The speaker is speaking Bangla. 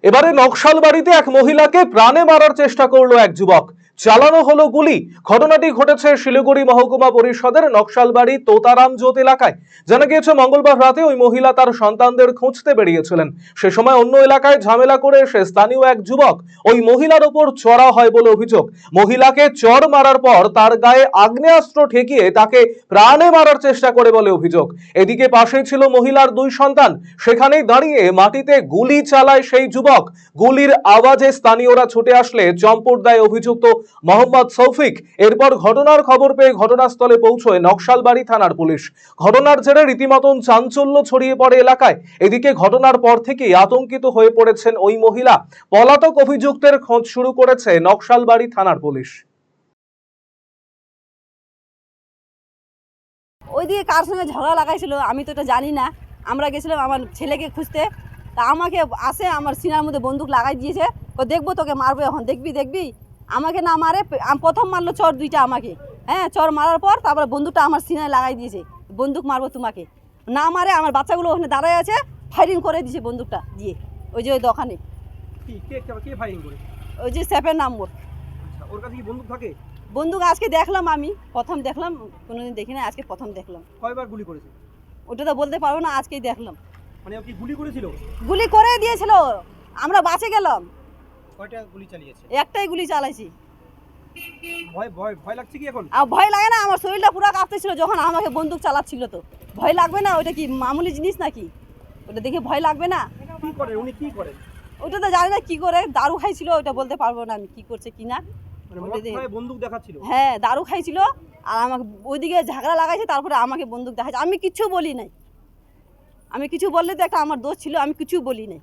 এবারে নকশালবাড়িতে এক মহিলাকে প্রাণে মারার চেষ্টা করলো এক যুবক, চালানো হলো গুলি। ঘটনাটি ঘটেছে শিলিগুড়ি মহকুমা পরিষদের নকশালবাড়ি তোতারাম জোত এলাকায়। জানা গিয়েছে মঙ্গলবার রাতে ওই মহিলা তার সন্তানদের খুঁজতে বেরিয়েছিলেন। সে সময় অন্য এলাকায় ঝামেলা করে এসে স্থানীয় এক যুবক ওই মহিলার ওপর চড়া হয় বলে অভিযোগ। মহিলাকে চড় মারার পর তার গায়ে আগ্নেয়াস্ত্র ঠেকিয়ে তাকে প্রাণে মারার চেষ্টা করে বলে অভিযোগ। এদিকে পাশেই ছিল মহিলার দুই সন্তান, সেখানেই দাঁড়িয়ে মাটিতে গুলি চালায় সেই যুবক। গুলির আওয়াজে স্থানীয়রা ছুটে আসলে চম্পট দেয় অভিযুক্ত মোহাম্মদ সৌফিক। এরপর ঘটনার খবর পেয়ে ঘটনাস্থলে পৌঁছয় নকশালবাড়ি থানার পুলিশ। ঘটনার জেরে রীতিমতন চাঞ্চল্য ছড়িয়ে পড়ে এলাকায়। এদিকে ঘটনার পর থেকেই আতঙ্কিত হয়ে পড়েছেন ওই মহিলা। পলাতক অভিযুক্তের খোঁজ শুরু করেছে নকশালবাড়ি থানার পুলিশ। ওইদিকে কার সঙ্গে ঝগড়া লাগাইছিল আমি তো এটা জানি না। আমরা গেছিলাম আমার ছেলেকে খুঁজতে, তা আমাকে আসে আমার সিনার মধ্যে বন্দুক লাগাই দিয়েছে। ও দেখবো তোকে মারবো, এখন দেখবি। আমাকে না মারে, প্রথম মারলো চর দুইটা আমাকে। হ্যাঁ, চর মারার পর তারপরে বন্দুকটা আমার সিনায় লাগাই দিয়েছে, বন্দুক মারবো তোমাকে। না মারে, আমার বাচ্চাগুলো ওখানে দাঁড়ায় আছে, ফায়ারিং করে দিয়েছে বন্দুকটা দিয়ে। ওই যে ওই দোকানে ওই যে 7 নম্বর। ওর কাছে কি বন্দুক থাকে? বন্দুক আজকে দেখলাম, আমি প্রথম দেখলাম, কোনোদিন দেখি না, আজকে প্রথম দেখলাম। কয়বার গুলি করেছে ওটা তো বলতে পারবো না, আজকেই দেখলাম। মানে ও কি গুলি করেছিল? গুলি করে দিয়েছিল, আমরা বাঁচে গেলাম। কয়টা গুলি চালিয়েছে? একটাই গুলি চালাইছি। ভয় লাগছে কি এখন? আর ভয় লাগে না, আমার শরীরটা পুরো কাঁপতেছিল যখন আমাকে বন্দুক চালাচ্ছিল। তো ভয় লাগবে না? ওটা কি মামুলি জিনিস নাকি? ওটা দেখে ভয় লাগবে না? কি করে উনি, কি করে ওটা তো জানি না কি করে, দারু খাইছিল, ওটা বলতে পারবো না আমি কি করছে কিনা। মানে বন্দুক দেখাচ্ছিল? হ্যাঁ, দারু খাইছিল আর আমাকে ওইদিকে ঝাগড়া লাগাইছে, তারপরে আমাকে বন্দুক দেখাচ্ছে। আমি কিছু বলি নাই, আমি কিছু বললে তো একটা আমার দোষ ছিল, আমি কিছু বলি নাই।